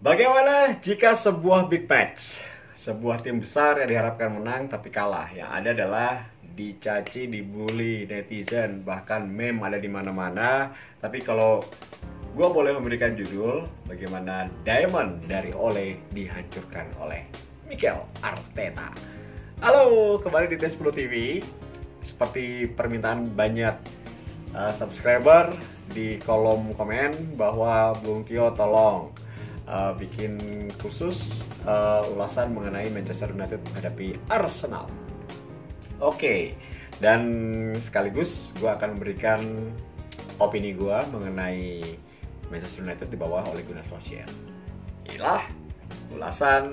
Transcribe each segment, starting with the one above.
Bagaimana jika sebuah big match, sebuah tim besar yang diharapkan menang tapi kalah, yang ada adalah dicaci, dibully netizen, bahkan meme ada di mana-mana. Tapi kalau gue boleh memberikan judul, bagaimana Diamond dari Ole dihancurkan oleh Mikel Arteta. Halo, kembali di T10 TV. Seperti permintaan banyak subscriber di kolom komen bahwa Bung Tio tolong bikin khusus ulasan mengenai Manchester United menghadapi Arsenal. Oke, dan sekaligus gue akan memberikan opini gue mengenai Manchester United di bawah Ole Gunnar Solskjaer. Inilah ulasan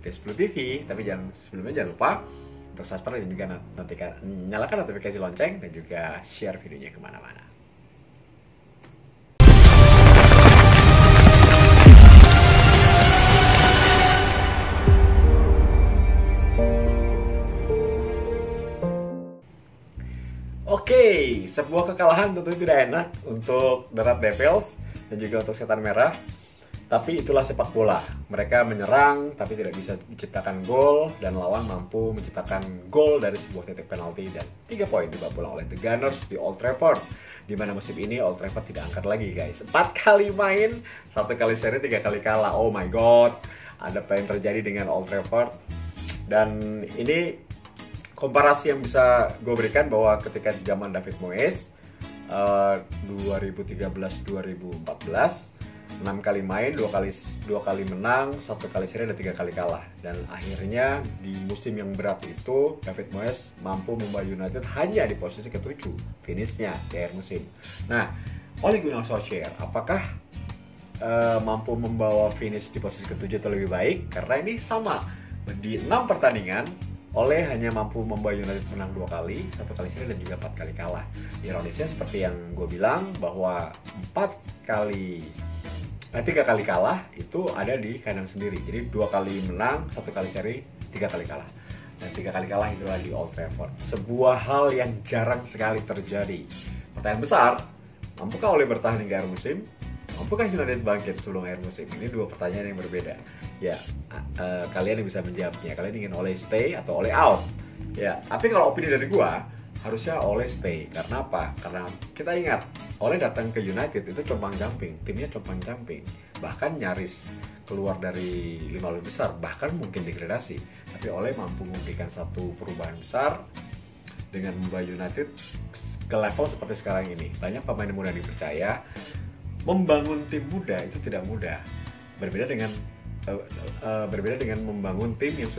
T10 TV, tapi sebelumnya jangan lupa untuk subscribe dan juga nyalakan notifikasi lonceng dan juga share videonya kemana-mana. Oke, sebuah kekalahan tentu tidak enak untuk The Red Devils dan juga untuk Setan Merah. Tapi itulah sepak bola. Mereka menyerang tapi tidak bisa menciptakan gol, dan lawan mampu menciptakan gol dari sebuah titik penalti, dan 3 poin dibawa pulang oleh The Gunners di Old Trafford. Di mana musim ini Old Trafford tidak angkat lagi, guys. 4 kali main, 1 kali seri, 3 kali kalah. Oh my god. Ada apa yang terjadi dengan Old Trafford? Dan ini komparasi yang bisa gue berikan bahwa ketika zaman David Moyes 2013-2014 6 kali main, 2 kali menang, 1 kali seri, dan 3 kali kalah. Dan akhirnya di musim yang berat itu David Moyes mampu membawa United hanya di posisi ke-7 finishnya di akhir musim. Nah, Ole Gunnar Solskjaer apakah mampu membawa finish di posisi ke-7 atau lebih baik? Karena ini sama, di 6 pertandingan Ole hanya mampu membawa United menang 2 kali, 1 kali seri, dan juga 4 kali kalah. Ironisnya seperti yang gue bilang bahwa 3 kali kalah itu ada di kandang sendiri. Jadi 2 kali menang, 1 kali seri, 3 kali kalah. Dan 3 kali kalah itulah di Old Trafford. Sebuah hal yang jarang sekali terjadi. Pertanyaan besar, mampukah Ole bertahan hingga akhir musim? Mampukah United bangkit sebelum akhir musim? Ini 2 pertanyaan yang berbeda. Ya, kalian yang bisa menjawabnya. Kalian ingin Ole stay atau Ole out? Ya, tapi kalau opini dari gua, harusnya Ole stay. Karena apa? Karena kita ingat, Ole datang ke United itu compang-camping, timnya compang-camping, bahkan nyaris keluar dari 5 besar, bahkan mungkin degradasi. Tapi Ole mampu memberikan satu perubahan besar dengan membawa United ke level seperti sekarang ini. Banyak pemain muda dipercaya. Membangun tim muda itu tidak mudah. Berbeda dengan membangun tim yang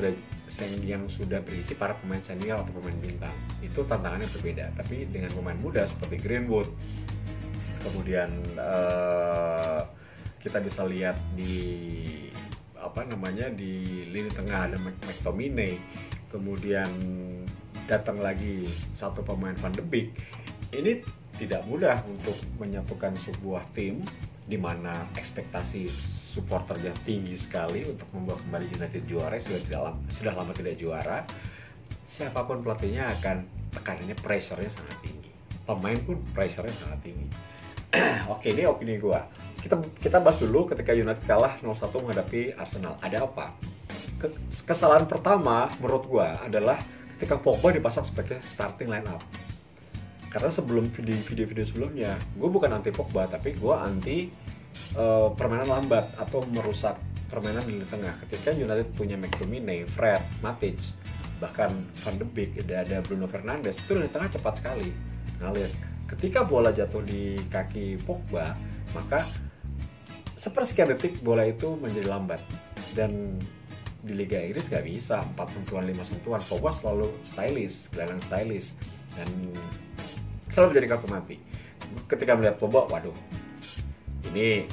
sudah berisi para pemain senior atau pemain bintang. Itu tantangannya berbeda. Tapi dengan pemain muda seperti Greenwood, kemudian kita bisa lihat di lini tengah ada McTominay, kemudian datang lagi satu pemain Van de Beek. Ini tidak mudah untuk menyatukan sebuah tim di mana ekspektasi supporternya tinggi sekali untuk membawa kembali United juara. Sudah lama tidak juara. Siapapun pelatihnya akan tekanannya, pressure-nya sangat tinggi. Pemain pun pressure-nya sangat tinggi. Oke, ini opini gue. Kita bahas dulu ketika United kalah 0-1 menghadapi Arsenal. Ada apa? Kesalahan pertama menurut gue adalah ketika Pogba dipasang sebagai starting line up. Karena sebelum video-video sebelumnya, gue bukan anti Pogba, tapi gue anti permainan lambat atau merusak permainan di tengah. Ketika United punya McTominay, Fred, Matic, bahkan Van de Beek, ada Bruno Fernandes, itu di tengah cepat sekali ngalir. Ketika bola jatuh di kaki Pogba, maka sepersekian detik bola itu menjadi lambat. Dan di Liga Inggris nggak bisa 4 sentuhan, 5 sentuhan. Pogba selalu gelandang stylish, dan selalu menjadi kartu mati. Ketika melihat Pogba, waduh, ini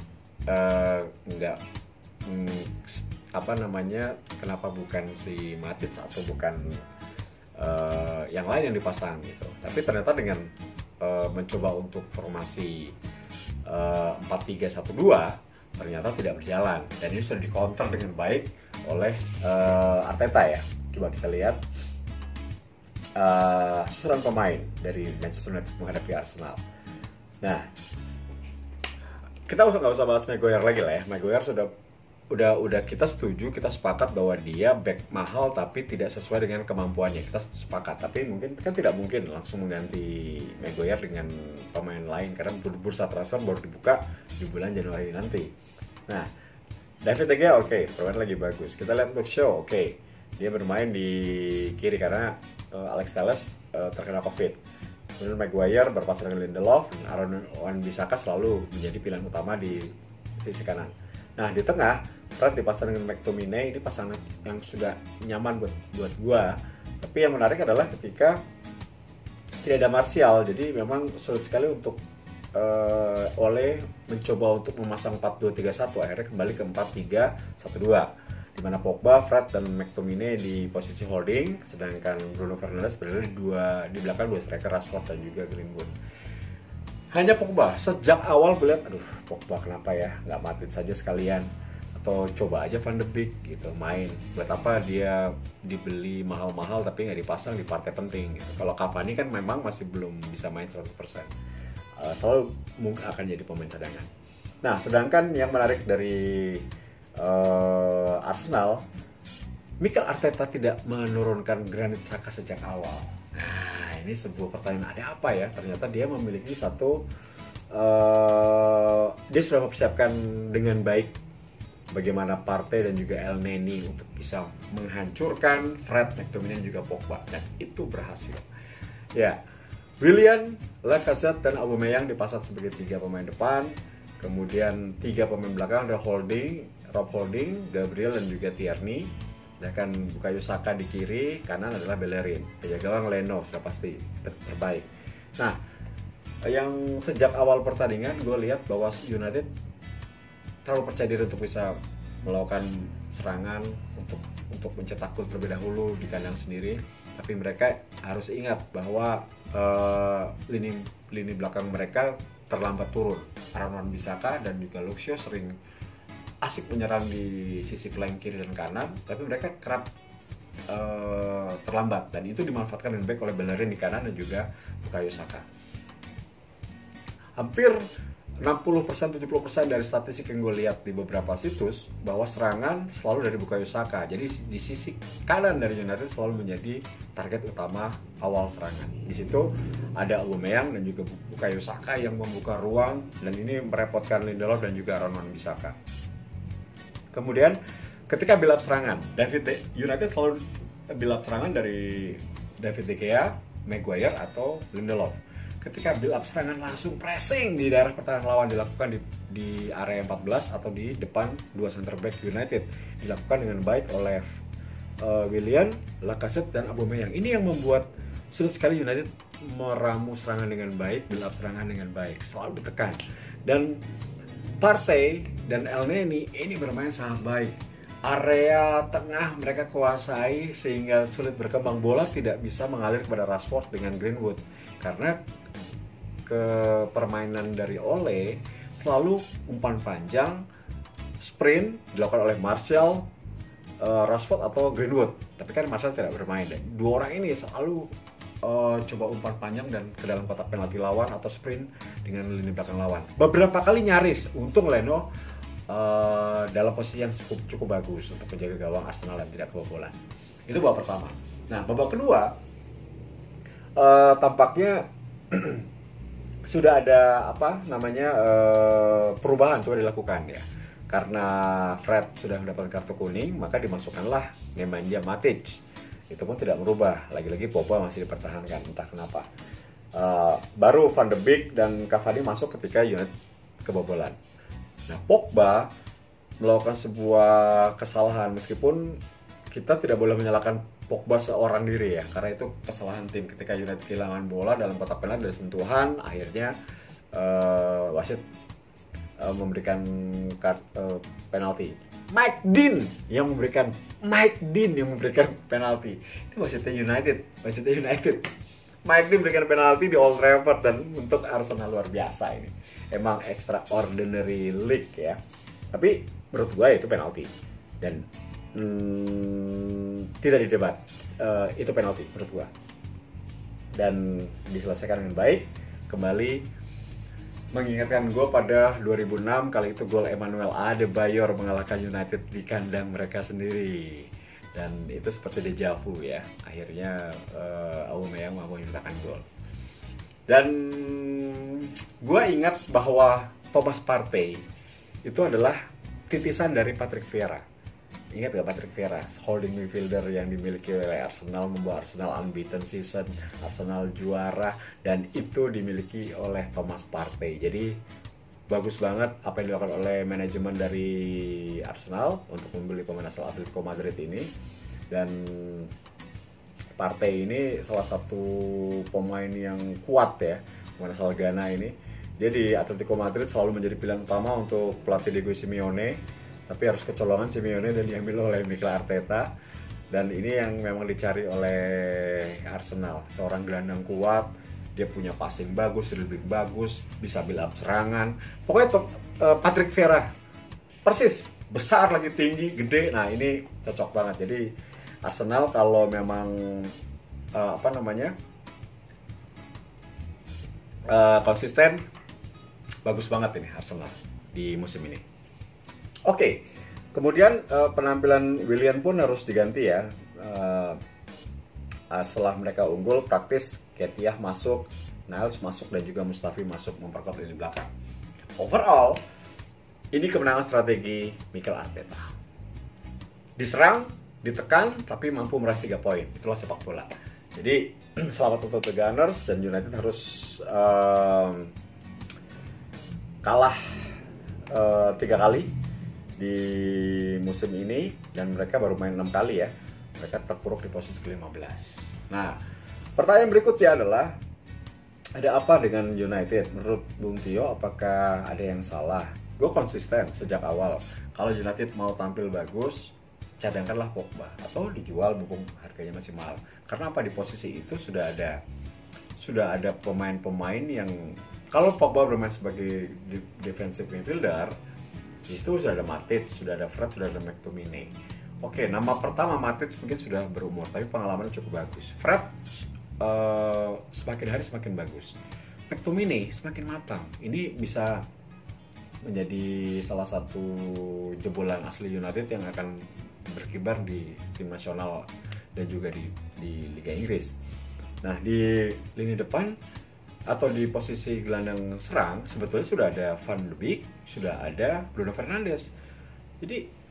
kenapa bukan si Matic atau bukan yang lain yang dipasang gitu. Tapi ternyata dengan mencoba untuk formasi 4-3-1-2 ternyata tidak berjalan, dan ini sudah dikonter dengan baik oleh Arteta ya. Coba kita lihat susunan pemain dari Manchester United menghadapi Arsenal. Nah, kita nggak usah bahas Maguire lagi lah ya. Maguire sudah udah kita setuju, kita sepakat bahwa dia back mahal tapi tidak sesuai dengan kemampuannya, kita sepakat. Tapi mungkin kan tidak mungkin langsung mengganti Maguire dengan pemain lain karena bursa transfer baru dibuka di bulan Januari nanti. Nah, David De Gea oke, bermain lagi bagus. Kita lihat Luke Shaw oke, dia bermain di kiri karena Alex Telles terkena COVID. Kemudian Maguire berpasangan dengan Lindelof, dan Aaron Wan-Bissaka selalu menjadi pilihan utama di sisi kanan. Nah, di tengah Fred dipasang dengan McTominay, ini pasangan yang sudah nyaman buat gua. Tapi yang menarik adalah ketika tidak ada Martial, jadi memang sulit sekali untuk Ole mencoba untuk memasang 4-2-3-1, akhirnya kembali ke 4-3-1-2, di mana Pogba, Fred, dan McTominay di posisi holding, sedangkan Bruno Fernandes berada di belakang dua striker Rashford dan juga Greenwood. Hanya Pogba, sejak awal gue lihat, aduh Pogba kenapa ya, nggak matiin saja sekalian, atau coba aja Van de Beek gitu main, buat apa dia dibeli mahal-mahal tapi nggak dipasang di partai penting gitu. Kalau Cavani kan memang masih belum bisa main 100%, selalu mungkin akan jadi pemain cadangan. Nah, sedangkan yang menarik dari Arsenal, Mikel Arteta tidak menurunkan Granit Xhaka sejak awal. Nah, ini sebuah pertanyaan, ada apa ya? Ternyata dia memiliki satu, dia sudah mempersiapkan dengan baik bagaimana Partey dan juga El Neni untuk bisa menghancurkan Fred, McTominay dan juga Pogba, dan itu berhasil. Ya, Willian, Lacazette dan Aubameyang dipasang sebagai 3 pemain depan. Kemudian 3 pemain belakang ada Rob Holding, Gabriel dan juga Tierney. Sedangkan Bukayo Saka di kiri, kanan adalah Bellerin. Penjaga gawang Leno sudah pasti terbaik. Nah, yang sejak awal pertandingan gue lihat bahwa United terlalu percaya diri untuk bisa melakukan serangan untuk mencetak gol terlebih dahulu di kandang sendiri. Tapi mereka harus ingat bahwa lini belakang mereka terlambat turun. Aaron Wan-Bissaka dan juga Luke Shaw sering asik menyerang di sisi flank kiri dan kanan, tapi mereka kerap terlambat, dan itu dimanfaatkan dengan baik oleh Bellerin di kanan dan juga Bukayo Saka. Hampir 60-70% dari statistik yang gue lihat di beberapa situs bahwa serangan selalu dari Bukayo Saka. Jadi di sisi kanan dari United selalu menjadi target utama awal serangan. Di situ ada Aubameyang dan juga Bukayo Saka yang membuka ruang, dan ini merepotkan Lindelof dan juga Aaron Wan-Bissaka. Kemudian ketika build up serangan, United selalu build up serangan dari David De Gea, Maguire atau Lindelof. Ketika build up serangan langsung pressing di daerah pertahanan lawan dilakukan di area 14 atau di depan 2 center back United, dilakukan dengan baik oleh Willian, Lacazette dan Aubameyang. Ini yang membuat sulit sekali United meramu serangan dengan baik, build up serangan dengan baik, selalu ditekan. Dan Partey dan El Neni ini bermain sangat baik. Area tengah mereka kuasai sehingga sulit berkembang, bola tidak bisa mengalir kepada Rashford dengan Greenwood karena permainan dari Ole selalu umpan panjang, sprint dilakukan oleh Martial, Rashford atau Greenwood. Tapi kan Martial tidak bermain, dan dua orang ini selalu coba umpan panjang dan ke dalam kotak penalti lawan atau sprint dengan lini belakang lawan. Beberapa kali nyaris, untung Leno dalam posisi yang cukup bagus untuk menjaga gawang Arsenal dan tidak kebobolan. Itu babak pertama. Nah, babak kedua tampaknya sudah ada perubahan coba dilakukan ya. Karena Fred sudah mendapatkan kartu kuning, maka dimasukkanlah Nemanja Matic. Itu pun tidak merubah, lagi-lagi Pogba masih dipertahankan, entah kenapa. Baru Van de Beek dan Cavani masuk ketika United kebobolan. Nah, Pogba melakukan sebuah kesalahan, meskipun kita tidak boleh menyalahkan Pogba seorang diri ya, karena itu kesalahan tim. Ketika United kehilangan bola dalam kotak penalti dari sentuhan, akhirnya wasit memberikan penalti. Mike Dean yang memberikan penalti. Itu wasitnya United. Mike Dean memberikan penalti di Old Trafford, dan untuk Arsenal luar biasa ini. Emang extraordinary league ya. Tapi menurut gue itu penalti, dan tidak didebat. Itu penalti menurut gue, dan diselesaikan dengan baik. Kembali mengingatkan gue pada 2006, kali itu gol Emmanuel Adebayor mengalahkan United di kandang mereka sendiri. Dan itu seperti deja vu ya. Akhirnya Aubameyang mau menyertakan gol. Dan gue ingat bahwa Thomas Partey itu adalah titisan dari Patrick Vieira. Ingat gak Patrick Vieira? Holding midfielder yang dimiliki oleh Arsenal, membawa Arsenal unbeaten season, Arsenal juara, dan itu dimiliki oleh Thomas Partey. Jadi bagus banget apa yang dilakukan oleh manajemen dari Arsenal untuk membeli pemain asal Atletico Madrid ini. Dan Partey ini salah satu pemain yang kuat ya, pemain asal Ghana ini. Dia di Atletico Madrid selalu menjadi pilihan utama untuk pelatih Diego Simeone, tapi harus kecolongan Simeone dan diambil oleh Mikel Arteta. Dan ini yang memang dicari oleh Arsenal, seorang gelandang kuat, dia punya passing bagus, dribbling bagus, bisa build up serangan. Pokoknya Patrick Vieira persis, besar lagi, tinggi, gede. Nah ini cocok banget. Jadi Arsenal kalau memang konsisten, bagus banget ini Arsenal di musim ini. Oke, kemudian penampilan Willian pun harus diganti ya. Setelah mereka unggul, praktis Ketiyah masuk, Niles masuk, dan juga Mustafi masuk memperkuat lini belakang. Overall, ini kemenangan strategi Mikel Arteta. Diserang, ditekan, tapi mampu meraih 3 poin. Itulah sepak bola. Jadi selamat untuk The Gunners, dan United harus kalah 3 kali di musim ini, dan mereka baru main 6 kali ya. Mereka terpuruk di posisi ke-15. Nah, pertanyaan berikutnya adalah, ada apa dengan United? Menurut Bung Tio, apakah ada yang salah? Gue konsisten sejak awal. Kalau United mau tampil bagus, cadangkanlah Pogba atau dijual mumpung harganya masih mahal. Karena apa, di posisi itu sudah ada pemain-pemain yang, kalau Pogba bermain sebagai defensive midfielder, di situ sudah ada Matic, sudah ada Fred, sudah ada McTominay. Oke, nama pertama Matic mungkin sudah berumur, tapi pengalamannya cukup bagus. Fred semakin hari semakin bagus. McTominay semakin matang. Ini bisa menjadi salah satu jebolan asli United yang akan berkibar di tim nasional dan juga di Liga Inggris. Nah, di lini depan atau di posisi gelandang serang sebetulnya sudah ada Van de Beek, sudah ada Bruno Fernandes. Jadi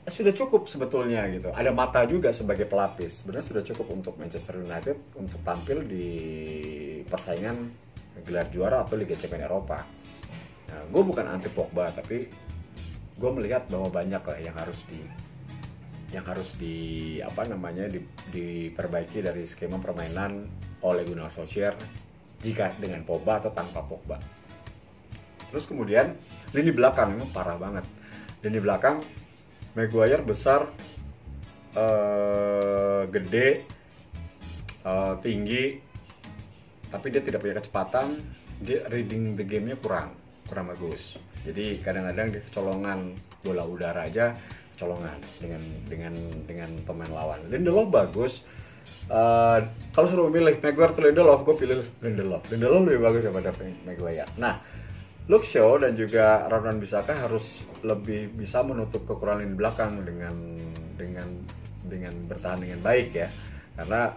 sudah cukup sebetulnya gitu. Ada Mata juga sebagai pelapis. Sebenarnya sudah cukup untuk Manchester United untuk tampil di persaingan gelar juara atau Liga Champions Eropa. Nah, gue bukan anti Pogba, tapi gue melihat bahwa banyak lah yang harus diperbaiki dari skema permainan oleh Gunnar Solskjaer jika dengan Pogba atau tanpa Pogba. Terus kemudian lini belakang memang parah banget. Lini belakang Maguire besar, gede, tinggi, tapi dia tidak punya kecepatan. Dia reading the game-nya kurang bagus. Jadi kadang-kadang dia kecolongan bola udara aja, kecolongan dengan pemain lawan. Lindelof bagus. Kalau suruh memilih Maguire atau Lindelof, gue pilih Lindelof. Lindelof lebih bagus daripada Maguire. Nah, Luke Shaw dan juga Aaron Wan-Bissaka harus lebih bisa menutup kekurangan di belakang dengan bertahan dengan baik ya. Karena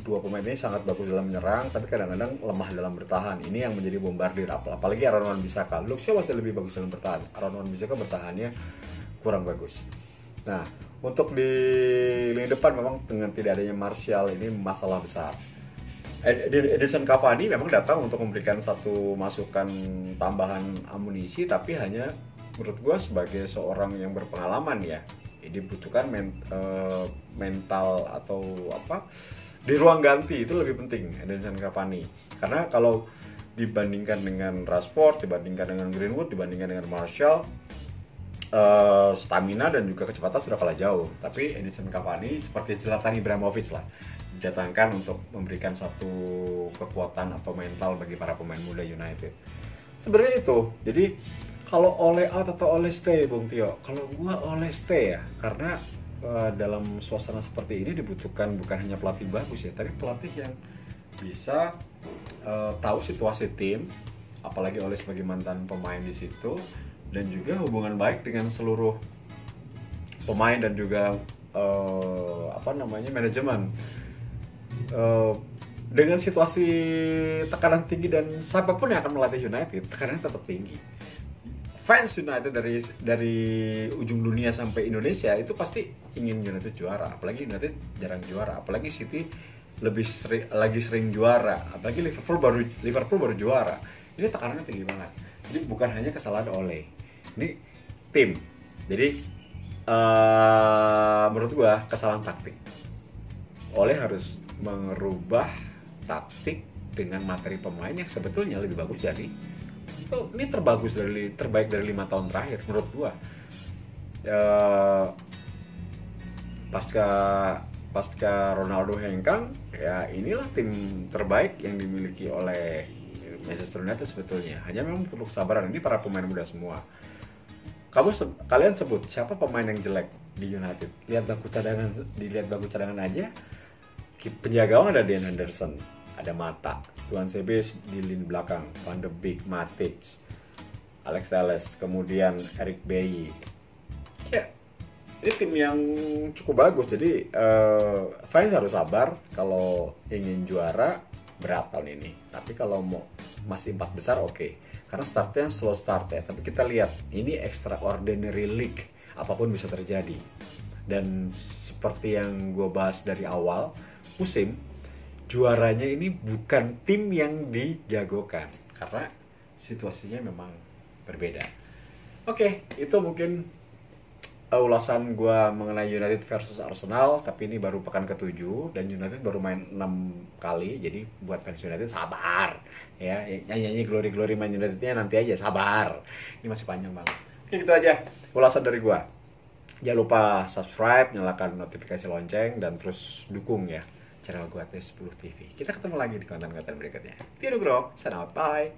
dua pemain ini sangat bagus dalam menyerang, tapi kadang-kadang lemah dalam bertahan. Ini yang menjadi bombardir, apalagi Aaron Wan-Bissaka. Luke Shaw masih lebih bagus dalam bertahan. Aaron Wan-Bissaka bertahannya kurang bagus. Nah, untuk di lini depan memang dengan tidak adanya Martial ini masalah besar. Edinson Cavani memang datang untuk memberikan satu masukan tambahan amunisi, tapi hanya menurut gue sebagai seorang yang berpengalaman ya, dibutuhkan mental atau apa di ruang ganti itu lebih penting Edinson Cavani, karena kalau dibandingkan dengan Rashford, dibandingkan dengan Greenwood, dibandingkan dengan Martial, stamina dan juga kecepatan sudah kalah jauh. Tapi Edinson Cavani seperti Zlatan Ibrahimovic lah, didatangkan untuk memberikan satu kekuatan atau mental bagi para pemain muda United. Sebenarnya itu. Jadi kalau Ole out atau Ole stay, Bung Tio? Kalau gua Ole stay ya, karena dalam suasana seperti ini dibutuhkan bukan hanya pelatih bagus ya, tapi pelatih yang bisa tahu situasi tim, apalagi Ole sebagai mantan pemain di situ, dan juga hubungan baik dengan seluruh pemain dan juga manajemen. Dengan situasi tekanan tinggi dan siapapun yang akan melatih United, tekanannya tetap tinggi. Fans United dari ujung dunia sampai Indonesia itu pasti ingin United juara, apalagi United jarang juara, apalagi City lagi sering juara, apalagi Liverpool baru juara. Ini tekanannya tinggi banget. Jadi bukan hanya kesalahan Ole, ini tim. Jadi menurut gua kesalahan taktik. Ole harus merubah taktik dengan materi pemain yang sebetulnya lebih bagus dari ini terbaik dari 5 tahun terakhir menurut gua. Pasca Ronaldo hengkang, ya inilah tim terbaik yang dimiliki oleh Manchester United sebetulnya. Hanya memang perlu kesabaran. Ini para pemain muda semua. Kalian sebut siapa pemain yang jelek di United? Dilihat bangku cadangan aja. Penjaga gawang ada Dean Henderson, ada Mata, Tuan CB di lini belakang, Van de Beek, Matic, Alex Telles, kemudian Eric Bailly. Ya, ini tim yang cukup bagus. Jadi fans harus sabar kalau ingin juara berat tahun ini. Tapi kalau mau masih 4 besar oke. Karena startnya slow start ya. Tapi kita lihat ini extraordinary league, apapun bisa terjadi. Dan seperti yang gue bahas dari awal musim, juaranya ini bukan tim yang dijagokan karena situasinya memang berbeda. Oke, itu mungkin ulasan gue mengenai United versus Arsenal, tapi ini baru pekan ke-7 dan United baru main 6 kali. Jadi buat fans United sabar ya, nyanyi glory main Unitednya nanti aja, sabar, ini masih panjang banget. Oke, gitu aja ulasan dari gue. Jangan lupa subscribe, nyalakan notifikasi lonceng, dan terus dukung ya channel gue T10 TV. Kita ketemu lagi di konten-konten berikutnya. Tidur Grok, sign out, bye.